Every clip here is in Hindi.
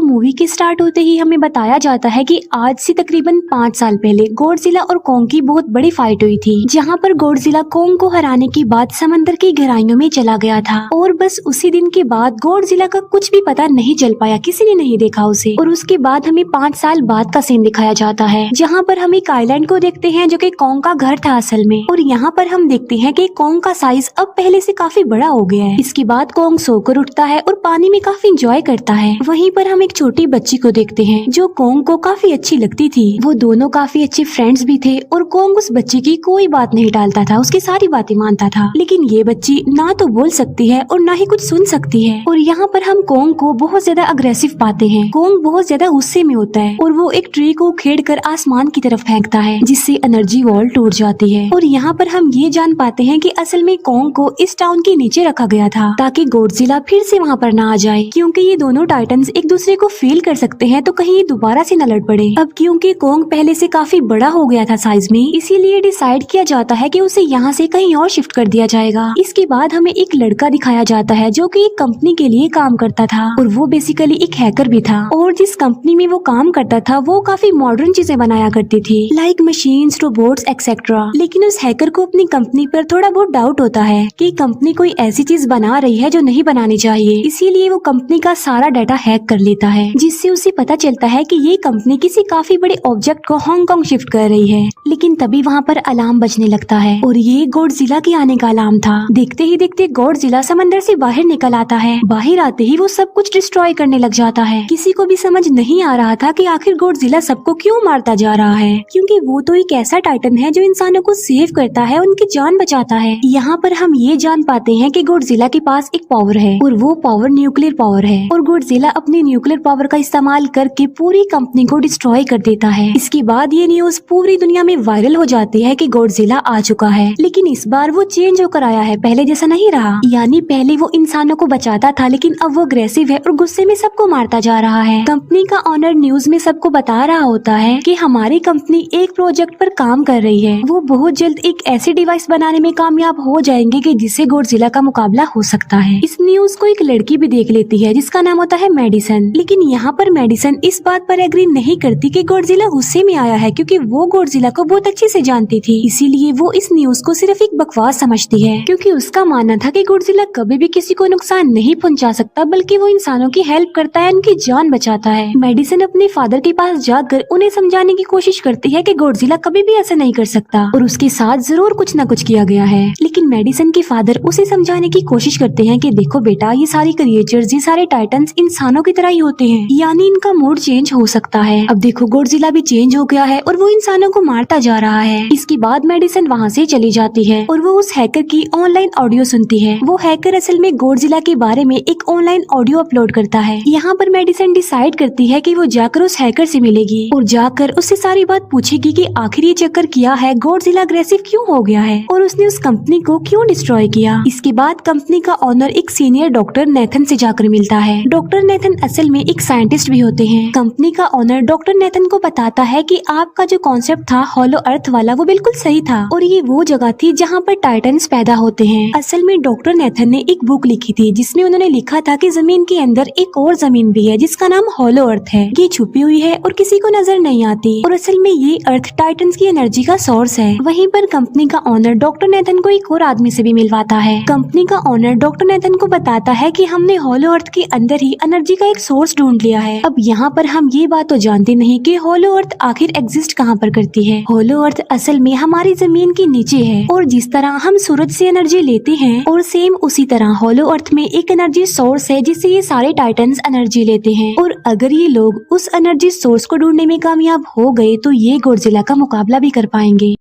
तो मूवी के स्टार्ट होते ही हमें बताया जाता है कि आज से तकरीबन 5 साल पहले गॉडजिला और कॉन्ग की बहुत बड़ी फाइट हुई थी, जहां पर गॉडजिला कॉन्ग को हराने के बाद समंदर की गहराइयों में चला गया था और बस उसी दिन के बाद गॉडजिला का कुछ भी पता नहीं चल पाया, किसी ने नहीं देखा उसे। और उसके बाद हमें 5 साल बाद का सीन दिखाया जाता है, जहाँ पर हम एक आइलैंड को देखते हैं जो कि कॉन्ग का घर था असल में। और यहाँ पर हम देखते हैं कि कॉन्ग का साइज अब पहले से काफी बड़ा हो गया है। इसके बाद कॉन्ग सोकर उठता है और पानी में काफी इंजॉय करता है। वहीं पर हम एक छोटी बच्ची को देखते हैं जो कॉन्ग को काफी अच्छी लगती थी। वो दोनों काफी अच्छे फ्रेंड्स भी थे और कॉन्ग उस बच्ची की कोई बात नहीं टालता था, उसकी सारी बातें मानता था। लेकिन ये बच्ची ना तो बोल सकती है और ना ही कुछ सुन सकती है। और यहाँ पर हम कॉन्ग को बहुत ज्यादा अग्रेसिव पाते हैं। कॉन्ग बहुत ज्यादा गुस्से में होता है और वो एक ट्री को उखेड़ कर आसमान की तरफ फेंकता है, जिससे एनर्जी वॉल टूट जाती है। और यहाँ पर हम ये जान पाते हैं कि असल में कॉन्ग को इस टाउन के नीचे रखा गया था ताकि गॉडजिला फिर से वहाँ पर ना आ जाए, क्योंकि ये दोनों टाइटन्स एक दूसरे को फील कर सकते हैं तो कहीं ये दोबारा से न लड़ पड़े। अब क्योंकि कॉन्ग पहले से काफी बड़ा हो गया था साइज में, इसीलिए डिसाइड किया जाता है कि उसे यहाँ से कहीं और शिफ्ट कर दिया जाएगा। इसके बाद हमें एक लड़का दिखाया जाता है जो कि एक कंपनी के लिए काम करता था और वो बेसिकली एक हैकर भी था। और जिस कंपनी में वो काम करता था वो काफी मॉडर्न चीजें बनाया करती थी, लाइक मशीन्स, रोबोट्स एक्सेट्रा। लेकिन उस हैकर को अपनी कंपनी पर थोड़ा बहुत डाउट होता है कि कंपनी कोई ऐसी चीज बना रही है जो नहीं बनानी चाहिए। इसीलिए वो कंपनी का सारा डाटा हैक कर लेता है, जिससे उसे पता चलता है कि ये कंपनी किसी काफी बड़े ऑब्जेक्ट को हांगकांग शिफ्ट कर रही है। लेकिन तभी वहाँ पर अलार्म बजने लगता है और ये गॉडजिला के आने का अलार्म था। देखते ही देखते गॉडजिला समंदर से बाहर निकल आता है। बाहर आते ही वो सब कुछ डिस्ट्रॉय करने लग जाता है। किसी को भी समझ नहीं आ रहा था कि आखिर गॉडजिला सबको क्यों मारता जा रहा है, क्योंकि वो तो एक ऐसा टाइटन है जो इंसानों को सेव करता है, उनकी जान बचाता है। यहाँ पर हम ये जान पाते हैं कि गॉडजिला के पास एक पावर है और वो पावर न्यूक्लियर पावर है। और गॉडजिला अपनी न्यूक्लियर पावर का इस्तेमाल करके पूरी कंपनी को डिस्ट्रॉय कर देता है। इसके बाद ये न्यूज पूरी दुनिया में वायरल हो जाती है कि गॉडजिला आ चुका है। लेकिन इस बार वो चेंज होकर आया है, पहले जैसा नहीं रहा। यानी पहले वो इंसानों को बचाता था, लेकिन अब वो अग्रेसिव है और गुस्से में सबको मारता जा रहा है। कंपनी का ऑनर न्यूज में सबको बता रहा होता है कि हमारी कंपनी एक प्रोजेक्ट पर काम कर रही है। वो बहुत जल्द एक ऐसी डिवाइस बनाने में कामयाब हो जाएंगे कि जिससे गॉडजिला का मुकाबला हो सकता है। इस न्यूज को एक लड़की भी देख लेती है जिसका नाम होता है मेडिसन। लेकिन यहाँ पर मेडिसन इस बात पर एग्री नहीं करती कि गॉडजिला गुस्से में आया है, क्योंकि वो गॉडजिला को बहुत अच्छे से जानती थी। इसीलिए वो इस न्यूज को सिर्फ एक बकवास समझती है, क्योंकि उसका मानना था कि गॉडजिला कभी भी किसी को नुकसान नहीं पहुंचा सकता, बल्कि वो इंसानों की हेल्प करता है, उनकी जान बचाता है। मेडिसन अपने फादर के पास जाकर उन्हें समझाने की कोशिश करती है कि गॉडजिला कभी भी ऐसा नहीं कर सकता और उसके साथ जरूर कुछ न कुछ किया गया है। लेकिन मेडिसन के फादर उसे समझाने की कोशिश करते हैं कि देखो बेटा, ये सारे क्रिएचर्स, ये सारे टाइटन्स इंसानों की तरह ही होते हैं, यानी इनका मूड चेंज हो सकता है। अब देखो गॉडजिला भी चेंज हो गया है और वो इंसानों को मारता जा रहा है। इसके बाद मेडिसन वहाँ से चली जाती है और वो उस हैकर की ऑनलाइन ऑडियो सुनती है। वो हैकर असल में गॉडजिला के बारे में एक ऑनलाइन ऑडियो अपलोड करता है। यहाँ पर मेडिसन डिसाइड करती है कि वो जाकर उस हैकर से मिलेगी और जाकर उससे सारी बात पूछेगी कि आखिर ये चक्कर किया है, गॉडजिला अग्रेसिव क्यों हो गया है और उसने उस कंपनी को क्यों डिस्ट्रॉय किया। इसके बाद कंपनी का ऑनर एक सीनियर डॉक्टर नेथन से जाकर मिलता है। डॉक्टर नेथन असल में एक साइंटिस्ट भी होते हैं। कंपनी का ऑनर डॉक्टर नेथन को बताता है कि आपका जो कॉन्सेप्ट था हॉलो अर्थ वाला, वो बिल्कुल सही था और ये वो जगह थी जहाँ पर टाइटन्स पैदा होते हैं। असल में डॉक्टर नेथन ने एक बुक लिखी थी जिसमें उन्होंने लिखा था कि जमीन के अंदर एक और जमीन भी है जिसका नाम हॉलो अर्थ है। ये छुपी हुई है और किसी को नजर नहीं आती और असल में ये अर्थ टाइटन्स की एनर्जी का सोर्स है। वहीं पर कंपनी का ऑनर डॉक्टर नेथन को एक और आदमी से भी मिलवाता है। कंपनी का ऑनर डॉक्टर नेथन को बताता है कि हमने हॉलो अर्थ के अंदर ही एनर्जी का एक सोर्स ढूंढ लिया है। अब यहाँ पर हम ये बात तो जानते नहीं कि हॉलो अर्थ आखिर एग्जिस्ट कहाँ पर करती है। हॉलो अर्थ असल में हमारी जमीन के नीचे है और जिस तरह हम सूरज से एनर्जी लेते हैं और सेम उसी तरह हॉलो अर्थ में एक एनर्जी सोर्स है जिससे ये सारे टाइटन्स एनर्जी लेते हैं। और अगर ये लोग उस एनर्जी सोर्स को ढूंढने में कामयाब हो गए तो ये गॉडजिला का मुकाबला भी कर पाएंगे।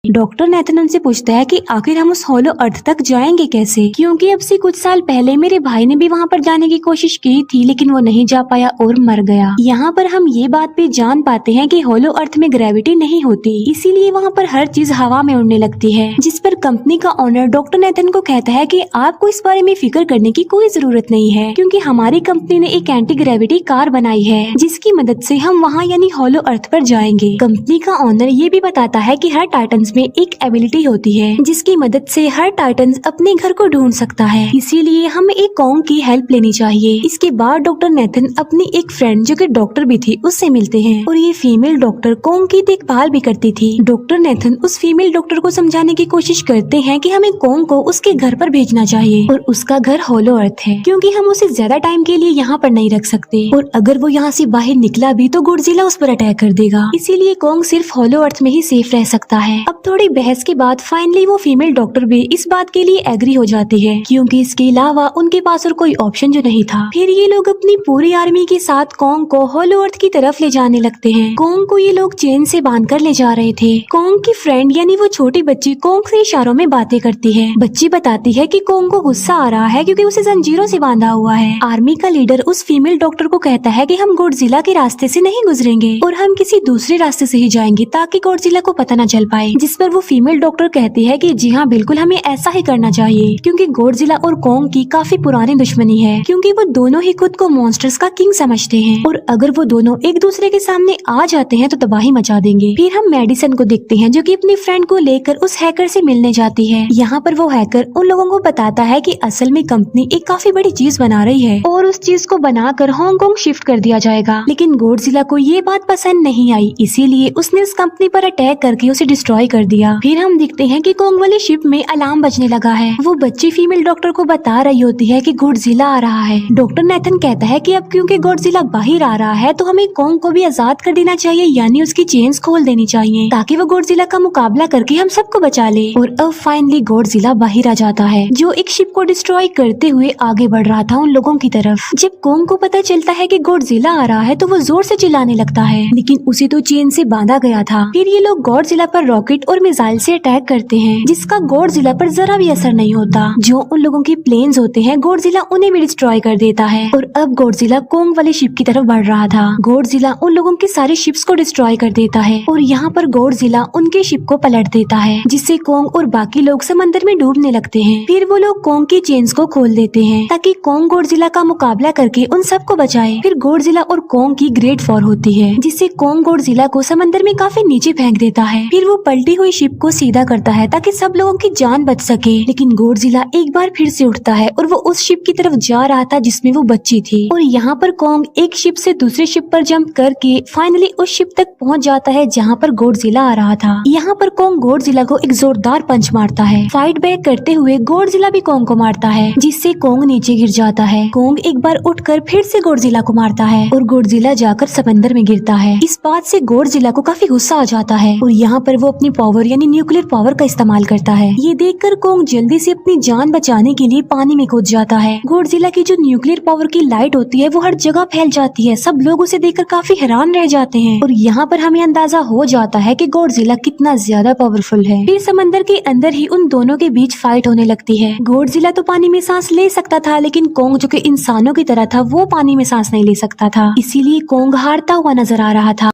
डॉक्टर नेथन उनसे पूछता है कि आखिर हम उस हॉलो अर्थ तक जाएंगे कैसे, क्योंकि अब से कुछ साल पहले मेरे भाई ने भी वहाँ पर जाने की कोशिश की थी लेकिन वो नहीं जा पाया और मर गया। यहाँ पर हम ये बात भी जान पाते हैं कि हॉलो अर्थ में ग्रेविटी नहीं होती, इसीलिए वहाँ पर हर चीज हवा में उड़ने लगती है। जिस पर कंपनी का ऑनर डॉक्टर नेथन को कहता है कि आपको इस बारे में फिक्र करने की कोई जरूरत नहीं है, क्योंकि हमारी कंपनी ने एक एंटी ग्रेविटी कार बनाई है जिसकी मदद से हम वहाँ यानी हॉलो अर्थ पर जाएंगे। कंपनी का ऑनर ये भी बताता है कि हर टाइटन्स टाइटन्स में एक एबिलिटी होती है जिसकी मदद से हर टाइटन अपने घर को ढूंढ सकता है, इसीलिए हमें एक कॉन्ग की हेल्प लेनी चाहिए। इसके बाद डॉक्टर नेथन अपनी एक फ्रेंड जो कि डॉक्टर भी थी उससे मिलते हैं और ये फीमेल डॉक्टर कॉन्ग की देखभाल भी करती थी। डॉक्टर नेथन उस फीमेल डॉक्टर को समझाने की कोशिश करते हैं कि हमें कॉन्ग को उसके घर पर भेजना चाहिए और उसका घर होलो अर्थ है क्योंकि हम उसे ज्यादा टाइम के लिए यहाँ पर नहीं रख सकते और अगर वो यहाँ से बाहर निकला भी तो गॉडजिला उस पर अटैक कर देगा, इसीलिए कॉन्ग सिर्फ होलो अर्थ में ही सेफ रह सकता है। अब थोड़ी बहस के बाद फाइनली वो फीमेल डॉक्टर भी इस बात के लिए एग्री हो जाती है क्योंकि इसके अलावा उनके पास और कोई ऑप्शन जो नहीं था। फिर ये लोग अपनी पूरी आर्मी के साथ कॉन्ग को होलो अर्थ की तरफ ले जाने लगते हैं। कॉन्ग को ये लोग चेन से बांधकर ले जा रहे थे। कॉन्ग की फ्रेंड यानी वो छोटी बच्ची कॉन्ग से इशारों में बातें करती है। बच्ची बताती है कि कॉन्ग को गुस्सा आ रहा है क्योंकि उसे जंजीरों से बांधा हुआ है। आर्मी का लीडर उस फीमेल डॉक्टर को कहता है कि हम गॉडजिला के रास्ते से नहीं गुजरेंगे और हम किसी दूसरे रास्ते से ही जाएंगे ताकि गॉडजिला को पता न चल पाए, जिस पर वो फीमेल डॉक्टर कहती है कि जी हाँ बिल्कुल हमें ऐसा ही करना चाहिए क्योंकि गॉडजिला और कॉन्ग की काफी पुरानी दुश्मनी है क्योंकि वो दोनों ही खुद को मॉन्स्टर्स का किंग समझते हैं और अगर वो दोनों एक दूसरे के सामने आ जाते हैं तो तबाही मचा देंगे। फिर हम मेडिसन को देखते हैं जो कि अपनी फ्रेंड को लेकर उस हैकर से मिलने जाती है। यहाँ पर वो हैकर उन लोगों को बताता है कि असल में कंपनी एक काफी बड़ी चीज बना रही है और उस चीज को बनाकर हांगकांग शिफ्ट कर दिया जाएगा, लेकिन गॉडजिला को ये बात पसंद नहीं आई, इसीलिए उसने उस कंपनी पर अटैक करके उसे डिस्ट्रॉय कर दिया। फिर हम देखते हैं कि कॉन्ग वाली शिप में अलार्म बजने लगा है। वो बच्ची फीमेल डॉक्टर को बता रही होती है कि गॉडजिला आ रहा है। डॉक्टर नेथन कहता है कि अब क्योंकि गॉडजिला बाहर आ रहा है तो हमें कॉन्ग को भी आजाद कर देना चाहिए, यानी उसकी चेन्स खोल देनी चाहिए ताकि वो गॉडजिला का मुकाबला करके हम सबको बचा ले। और अब फाइनली गॉडजिला बाहर आ जाता है जो एक शिप को डिस्ट्रॉय करते हुए आगे बढ़ रहा था उन लोगों की तरफ। जब कॉन्ग को पता चलता है कि गॉडजिला आ रहा है तो वो जोर से चिल्लाने लगता है, लेकिन उसे तो चेन से बांधा गया था। फिर ये लोग गॉडजिला पर रॉकेट और मिसाइल से अटैक करते हैं जिसका गॉडजिला पर जरा भी असर नहीं होता। जो उन लोगों के प्लेन्स होते हैं गॉडजिला उन्हें भी डिस्ट्रॉय कर देता है और अब गॉडजिला कॉन्ग वाली शिप की तरफ बढ़ रहा था। गॉडजिला उन लोगों के सारे शिप्स को डिस्ट्रॉय कर देता है और यहाँ पर गॉडजिला उनके शिप को पलट देता है जिससे कॉन्ग और बाकी लोग समंदर में डूबने लगते हैं। फिर वो लोग कॉन्ग की चेन्स को खोल देते हैं ताकि कॉन्ग गॉडजिला का मुकाबला करके उन सबको बचाए। फिर गॉडजिला और कॉन्ग की ग्रेट वॉर होती है जिससे कॉन्ग गॉडजिला को समंदर में काफी नीचे फेंक देता है। फिर वो पलटी हुई शिप को सीधा करता है ताकि सब लोगों की जान बच सके, लेकिन गॉडजिला एक बार फिर से उठता है और वो उस शिप की तरफ जा रहा था जिसमें वो बच्ची थी और यहाँ पर कॉन्ग एक शिप से दूसरे शिप पर जंप करके फाइनली उस शिप तक पहुँच जाता है जहाँ पर गॉडजिला आ रहा था। यहाँ पर कॉन्ग गॉडजिला को एक जोरदार पंच मारता है। फाइट बैक करते हुए गॉडजिला भी कॉन्ग को मारता है जिससे कॉन्ग नीचे गिर जाता है। कॉन्ग एक बार उठकर फिर से गॉडजिला को मारता है और गॉडजिला जाकर समंदर में गिरता है। इस बात से गॉडजिला को काफी गुस्सा आ जाता है और यहाँ पर वो अपनी पावर यानी न्यूक्लियर पावर का इस्तेमाल करता है। ये देखकर कॉन्ग जल्दी से अपनी जान बचाने के लिए पानी में कूद जाता है। गॉडजिला की जो न्यूक्लियर पावर की लाइट होती है वो हर जगह फैल जाती है। सब लोग उसे देखकर काफी हैरान रह जाते हैं और यहाँ पर हमें अंदाजा हो जाता है कि गॉडजिला कितना ज्यादा पावरफुल है। फिर समंदर के अंदर ही उन दोनों के बीच फाइट होने लगती है। गॉडजिला तो पानी में सांस ले सकता था, लेकिन कॉन्ग जो कि इंसानों की तरह था वो पानी में सांस नहीं ले सकता था, इसीलिए कॉन्ग हारता हुआ नजर आ रहा था।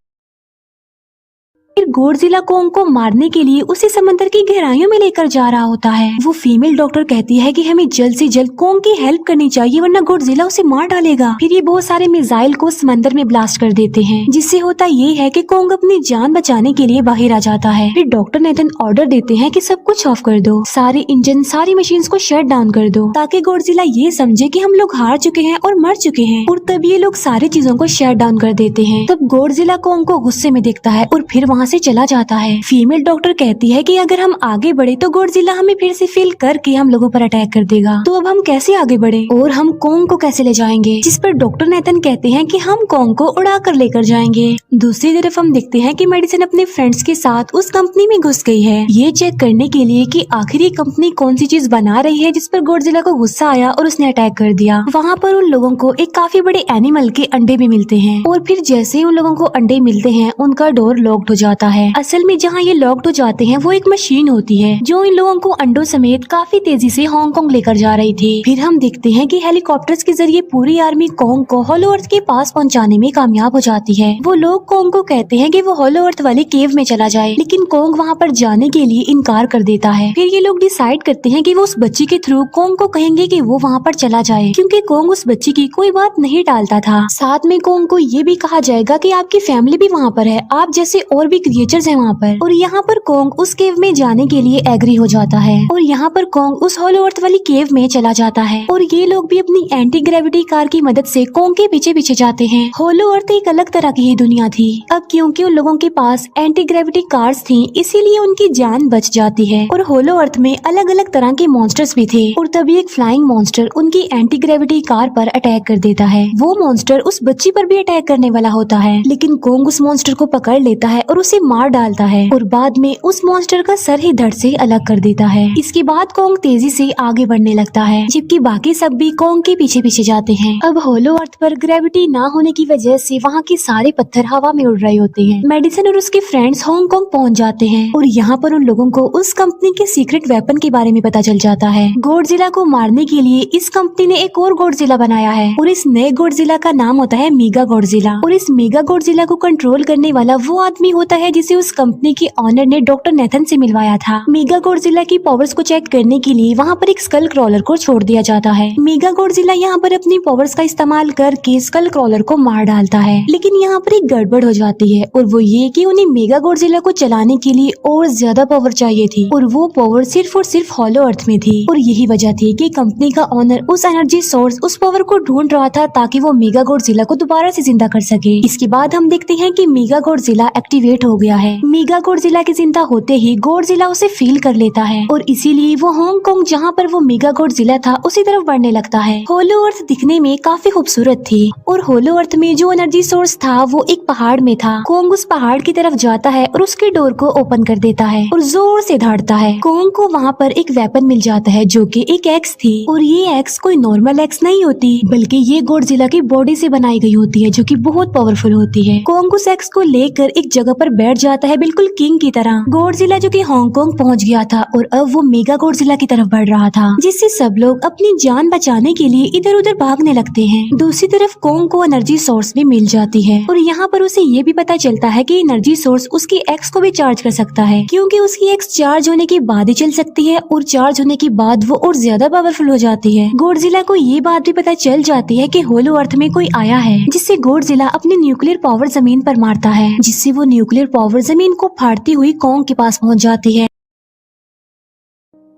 फिर गॉडजिला कॉन्ग को मारने के लिए उसे समंदर की गहराइयों में लेकर जा रहा होता है। वो फीमेल डॉक्टर कहती है कि हमें जल्द से जल्द कॉन्ग की हेल्प करनी चाहिए वरना गॉडजिला उसे मार डालेगा। फिर ये बहुत सारे मिसाइल को समंदर में ब्लास्ट कर देते हैं जिससे होता ये है कि कॉन्ग अपनी जान बचाने के लिए बाहर आ जाता है। फिर डॉक्टर नेथन ऑर्डर देते हैं कि सब कुछ ऑफ कर दो, सारे इंजन सारी मशीन को शट डाउन कर दो ताकि गॉडजिला ये समझे कि हम लोग हार चुके हैं और मर चुके हैं। और तब ये लोग सारी चीजों को शट डाउन कर देते हैं। तब गॉडजिला कॉन्ग को गुस्से में देखता है और फिर वहाँ से चला जाता है। फीमेल डॉक्टर कहती है कि अगर हम आगे बढ़े तो गॉडजिला हमें फिर से फेल करके हम लोगों पर अटैक कर देगा, तो अब हम कैसे आगे बढ़े और हम कॉन्ग को कैसे ले जाएंगे। जिस पर डॉक्टर नेथन कहते हैं कि हम कॉन्ग को उड़ा कर लेकर जाएंगे। दूसरी तरफ हम देखते हैं कि मेडिसन अपने फ्रेंड्स के साथ उस कंपनी में घुस गई है ये चेक करने के लिए कि आखिर ये कंपनी कौन सी चीज बना रही है, जिस पर गॉडजिला को गुस्सा आया और उसने अटैक कर दिया। वहाँ पर उन लोगों को एक काफी बड़े एनिमल के अंडे भी मिलते हैं और फिर जैसे ही उन लोगों को अंडे मिलते हैं उनका डोर लॉक्ड हो जाता है। असल में जहाँ ये लॉक्ड हो जाते हैं वो एक मशीन होती है जो इन लोगों को अंडों समेत काफी तेजी से हांगकांग लेकर जा रही थी। फिर हम देखते हैं कि हेलीकॉप्टर्स के जरिए पूरी आर्मी कॉन्ग को होलो अर्थ के पास पहुंचाने में कामयाब हो जाती है। वो लोग कॉन्ग को कहते हैं कि वो होलो अर्थ वाले केव में चला जाए, लेकिन कॉन्ग वहाँ पर जाने के लिए इनकार कर देता है। फिर ये लोग डिसाइड करते हैं कि वो उस बच्ची के थ्रू कॉन्ग को कहेंगे कि वो वहाँ पर चला जाए, क्योंकि कॉन्ग उस बच्ची की कोई बात नहीं टालता था। साथ में कॉन्ग को ये भी कहा जाएगा कि आपकी फैमिली भी वहाँ पर है, आप जैसे और भी क्रिएचर्स हैं वहाँ पर, और यहाँ पर कोंग उस केव में जाने के लिए एग्री हो जाता है और यहाँ पर कोंग उस होलो अर्थ वाली केव में चला जाता है और ये लोग भी अपनी एंटी ग्रेविटी कार की मदद से कोंग के पीछे पीछे जाते हैं। होलो अर्थ एक अलग तरह की ही दुनिया थी। अब क्योंकि उन लोगों के पास एंटी ग्रेविटी कार्स थी, इसीलिए उनकी जान बच जाती है और होलो अर्थ में अलग अलग तरह के मॉन्स्टर्स भी थे और तभी एक फ्लाइंग मॉन्स्टर उनकी एंटी ग्रेविटी कार पर अटैक कर देता है। वो मॉन्स्टर उस बच्ची पर भी अटैक करने वाला होता है, लेकिन कोंग उस मॉन्स्टर को पकड़ लेता है और उसे मार डालता है और बाद में उस मॉन्स्टर का सर ही धड़ से अलग कर देता है। इसके बाद कोंग तेजी से आगे बढ़ने लगता है, जबकि बाकी सब भी कोंग के पीछे पीछे जाते हैं। अब होलो अर्थ पर ग्रेविटी ना होने की वजह से वहाँ के सारे पत्थर हवा में उड़ रहे होते हैं। मेडिसन और उसके फ्रेंड्स हांगकांग पहुँच जाते हैं और यहाँ पर उन लोगों को उस कंपनी के सीक्रेट वेपन के बारे में पता चल जाता है। गॉडजिला को मारने के लिए इस कंपनी ने एक और गॉडजिला बनाया है और इस नए गॉडजिला का नाम होता है मेगा गॉडजिला और इस मेगा गॉडजिला को कंट्रोल करने वाला वो आदमी होता है जिसे उस कंपनी के ऑनर ने डॉक्टर नेथन से मिलवाया था। मेगा गॉडजिला की पावर्स को चेक करने के लिए वहाँ पर एक स्कल क्रॉलर को छोड़ दिया जाता है। मेगा गॉडजिला यहाँ पर अपनी पावर्स का इस्तेमाल करके स्कल क्रॉलर को मार डालता है, लेकिन यहाँ पर एक गड़बड़ हो जाती है और वो ये कि उन्हें मेगा गॉडजिला को चलाने के लिए और ज्यादा पावर चाहिए थी और वो पावर सिर्फ और सिर्फ होलो अर्थ में थी और यही वजह थी कि कंपनी का ऑनर उस एनर्जी सोर्स उस पावर को ढूंढ रहा था ताकि वो मेगा गॉडजिला को दोबारा से जिंदा कर सके। इसके बाद हम देखते हैं कि मेगा गॉडजिला एक्टिवेट हो गया है। मेगा गॉडजिला के जिंदा होते ही गॉडजिला उसे फील कर लेता है और इसीलिए वो हांगकांग जहाँ पर वो मेगा गॉडजिला था उसी तरफ बढ़ने लगता है। होलो अर्थ दिखने में काफी खूबसूरत थी और होलो अर्थ में जो एनर्जी सोर्स था वो एक पहाड़ में था। कोंग उस पहाड़ की तरफ जाता है और उसके डोर को ओपन कर देता है और जोर से धाड़ता है। कोंग को वहाँ पर एक वेपन मिल जाता है जो कि एक एक्स थी और ये एक्स कोई नॉर्मल एक्स नहीं होती बल्कि ये गॉडजिला की बॉडी से बनाई गई होती है जो कि बहुत पावरफुल होती है। कोंग उस एक्स को लेकर एक जगह पर बैठ जाता है बिल्कुल किंग की तरह। गॉडजिला जो कि हांगकांग पहुंच गया था और अब वो मेगा गॉडजिला की तरफ बढ़ रहा था, जिससे सब लोग अपनी जान बचाने के लिए इधर उधर भागने लगते हैं। दूसरी तरफ कोंग को एनर्जी सोर्स भी मिल जाती है और यहाँ पर उसे ये भी पता चलता है कि एनर्जी सोर्स उसकी एक्स को भी चार्ज कर सकता है, क्योंकि उसकी एक्स चार्ज होने के बाद ही चल सकती है और चार्ज होने के बाद वो और ज्यादा पावरफुल हो जाती है। गॉडजिला को ये बात भी पता चल जाती है कि होलो अर्थ में कोई आया है, जिससे गॉडजिला अपनी न्यूक्लियर पावर जमीन पर मारता है, जिससे वो न्यूक्लियर पावर जमीन को फाड़ती हुई कोंग के पास पहुँच जाती है।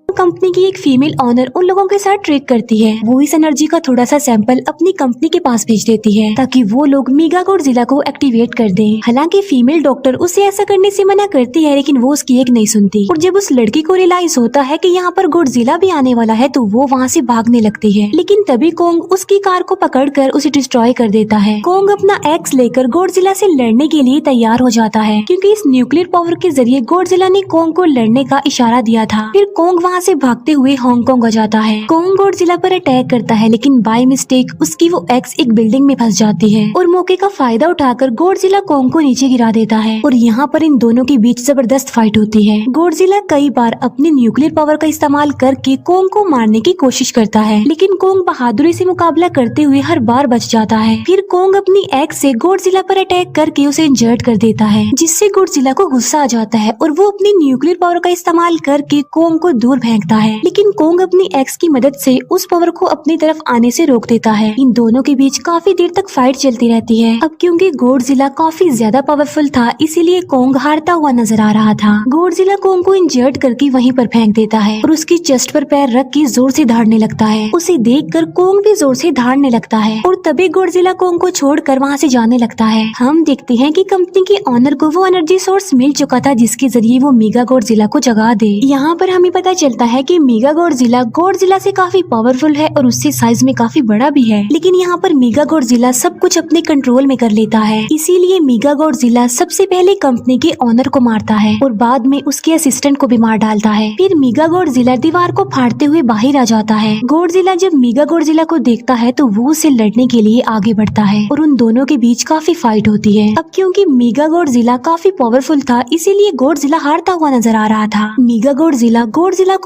कंपनी की एक फीमेल ऑनर उन लोगों के साथ ट्रेक करती है। वो इस एनर्जी का थोड़ा सा सैंपल अपनी कंपनी के पास भेज देती है ताकि वो लोग मेगा गॉडजिला को एक्टिवेट कर दें। हालांकि फीमेल डॉक्टर उसे ऐसा करने से मना करती है, लेकिन वो उसकी एक नहीं सुनती और जब उस लड़की को रियलाइज होता है कि यहाँ पर गॉडजिला भी आने वाला है तो वो वहाँ से भागने लगती है, लेकिन तभी कोंग उसकी कार को पकड़कर उसे डिस्ट्रॉय कर देता है। कोंग अपना एक्स लेकर गॉडजिला से लड़ने के लिए तैयार हो जाता है, क्योंकि इस न्यूक्लियर पावर के जरिए गॉडजिला ने कोंग को लड़ने का इशारा दिया था। फिर कोंग वहाँ से भागते हुए हांगकांग आ जाता है। कोंग गॉडजिला पर अटैक करता है, लेकिन बाय मिस्टेक उसकी वो एक्स एक बिल्डिंग में फंस जाती है और मौके का फायदा उठाकर गॉडजिला कोंग को नीचे गिरा देता है और यहाँ पर इन दोनों के बीच जबरदस्त फाइट होती है। गॉडजिला कई बार अपनी न्यूक्लियर पावर का इस्तेमाल करके कोंग को मारने की कोशिश करता है, लेकिन कोंग बहादुरी से मुकाबला करते हुए हर बार बच जाता है। फिर कोंग अपनी एक्स से गॉडजिला पर अटैक करके उसे इंजर्ड कर देता है, जिससे गॉडजिला को गुस्सा आ जाता है और वो अपनी न्यूक्लियर पावर का इस्तेमाल करके कोंग को दूर फेंकता है, लेकिन कोंग अपनी एक्स की मदद से उस पावर को अपनी तरफ आने से रोक देता है। इन दोनों के बीच काफी देर तक फाइट चलती रहती है। अब क्योंकि गॉडजिला काफी ज्यादा पावरफुल था, इसीलिए कोंग हारता हुआ नजर आ रहा था। गॉडजिला कोंग को इंजर्ड करके वहीं पर फेंक देता है और उसकी चेस्ट पर पैर रख के जोर से धाड़ने लगता है। उसे देखकर कोंग भी जोर से धाड़ने लगता है और तभी गॉडजिला कोंग को छोड़कर वहाँ से जाने लगता है। हम देखते हैं कि कंपनी के ऑनर को वो एनर्जी सोर्स मिल चुका था जिसके जरिए वो मेगा गॉडजिला को जगा दे। यहाँ पर हमें पता चलता है कि मेगा गॉडजिला से काफी पावरफुल है और उससे साइज में काफी बड़ा भी है, लेकिन यहाँ पर मेगा गॉडजिला सब कुछ अपने कंट्रोल में कर लेता है। इसीलिए मेगा गॉडजिला सबसे पहले कंपनी के ऑनर को मारता है और बाद में उसके असिस्टेंट को भी मार डालता है। फिर मेगा गॉडजिला दीवार को फाड़ते हुए बाहर आ जाता है। गॉडजिला जब मेगा गॉडजिला को देखता है तो वो उसे लड़ने के लिए आगे बढ़ता है और उन दोनों के बीच काफी फाइट होती है। अब क्योंकि मेगा गॉडजिला काफी पावरफुल था, इसीलिए गॉडजिला हारता हुआ नजर आ रहा था। मेगा गॉडजिला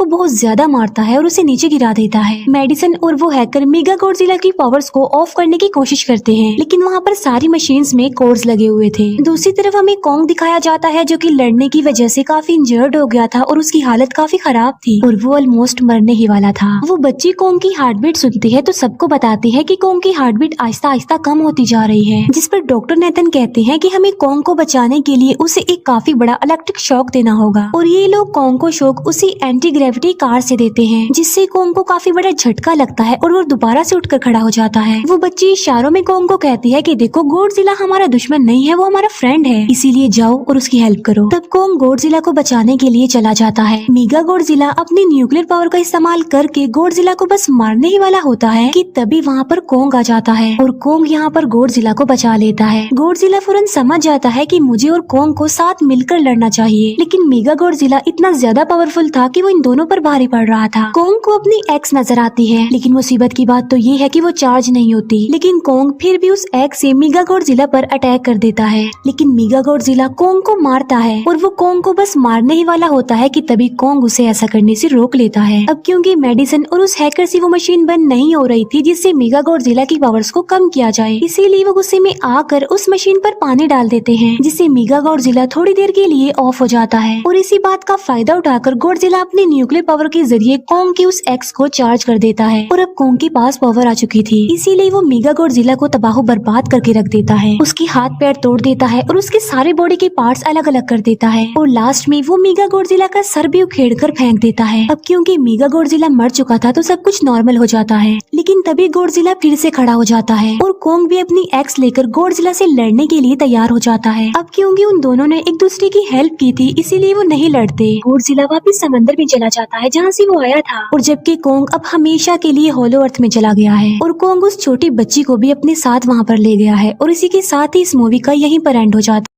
को बहुत ज्यादा मारता है और उसे नीचे गिरा देता है। मेडिसन और वो हैकर मेगा गॉडजिला की पावर्स को ऑफ करने की कोशिश करते हैं, लेकिन वहाँ पर सारी मशीन्स में कोड्स लगे हुए थे। दूसरी तरफ हमें कॉन्ग दिखाया जाता है जो कि लड़ने की वजह से काफी इंजर्ड हो गया था और उसकी हालत काफी खराब थी और वो ऑलमोस्ट मरने ही वाला था। वो बच्ची कॉन्ग की हार्ट बीट सुनती है तो सबको बताती है कि कॉन्ग की हार्ट बीट आहिस्ता आहिस्ता कम होती जा रही है, जिस पर डॉक्टर नेथन कहते हैं कि हमें कॉन्ग को बचाने के लिए उसे एक काफी बड़ा इलेक्ट्रिक शॉक देना होगा और ये लोग कॉन्ग को शॉक उसी एंटी ग्रेविटी कार से देते हैं, जिससे कॉन्ग को काफी बड़ा झटका लगता है और वो दोबारा से उठकर खड़ा हो जाता है। वो बच्ची इशारों में कॉन्ग को कहती है कि देखो गॉडजिला हमारा दुश्मन नहीं है, वो हमारा फ्रेंड है, इसीलिए जाओ और उसकी हेल्प करो। तब कॉन्ग गॉडजिला को बचाने के लिए चला जाता है। मेगा गॉडजिला अपनी न्यूक्लियर पावर का इस्तेमाल करके गॉडजिला को बस मारने ही वाला होता है कि तभी वहाँ पर कॉन्ग आ जाता है और कॉन्ग यहाँ पर गॉडजिला को बचा लेता है। गॉडजिला फौरन समझ जाता है कि मुझे और कॉन्ग को साथ मिलकर लड़ना चाहिए, लेकिन मेगा गॉडजिला इतना ज्यादा पावरफुल था कि वो इन दोनों पर भारी पड़ रहा था। कॉन्ग को अपनी एक्स नजर आती है, लेकिन मुसीबत की बात तो ये है कि वो चार्ज नहीं होती, लेकिन कॉन्ग फिर भी उस एक्स से मेगा गॉडजिला पर अटैक कर देता है। लेकिन मेगा गॉडजिला कॉन्ग को मारता है और वो कॉन्ग को बस मारने ही वाला होता है कि तभी कॉन्ग उसे ऐसा करने से रोक लेता है। अब क्योंकि मेडिसन और उस हैकर से वो मशीन बंद नहीं हो रही थी जिससे मेगा गॉडजिला की पावर्स को कम किया जाए, इसीलिए वो गुस्से में आकर उस मशीन पर पानी डाल देते हैं, जिससे मेगा गॉडजिला थोड़ी देर के लिए ऑफ हो जाता है और इसी बात का फायदा उठाकर गॉडजिला अपनी न्यूक्लियर पावर के जरिए कॉन्ग की उस एक्स को चार्ज कर देता है और अब कॉन्ग के पास पावर आ चुकी थी, इसीलिए वो मेगा गॉडजिला को तबाह बर्बाद करके रख देता है। उसकी हाथ पैर तोड़ देता है और उसके सारे बॉडी के पार्ट्स अलग अलग कर देता है और लास्ट में वो मेगा गॉडजिला का सर भी उखेड़ कर फेंक देता है। अब क्योंकि मेगा गॉडजिला मर चुका था तो सब कुछ नॉर्मल हो जाता है, लेकिन तभी गॉडजिला फिर से खड़ा हो जाता है और कॉन्ग भी अपनी एक्स लेकर गॉडजिला से लड़ने के लिए तैयार हो जाता है। अब क्योंकि उन दोनों ने एक दूसरे की हेल्प की थी इसीलिए वो नहीं लड़ते। गॉडजिला वापस समंदर में चला जाता है जहाँ से वो आया था और जबकि कॉन्ग अब हमेशा के लिए होलो अर्थ में चला गया है और कॉन्ग उस छोटी बच्ची को भी अपने साथ वहाँ पर ले गया है और इसी के साथ ही इस मूवी का यहीं पर एंड हो जाता है।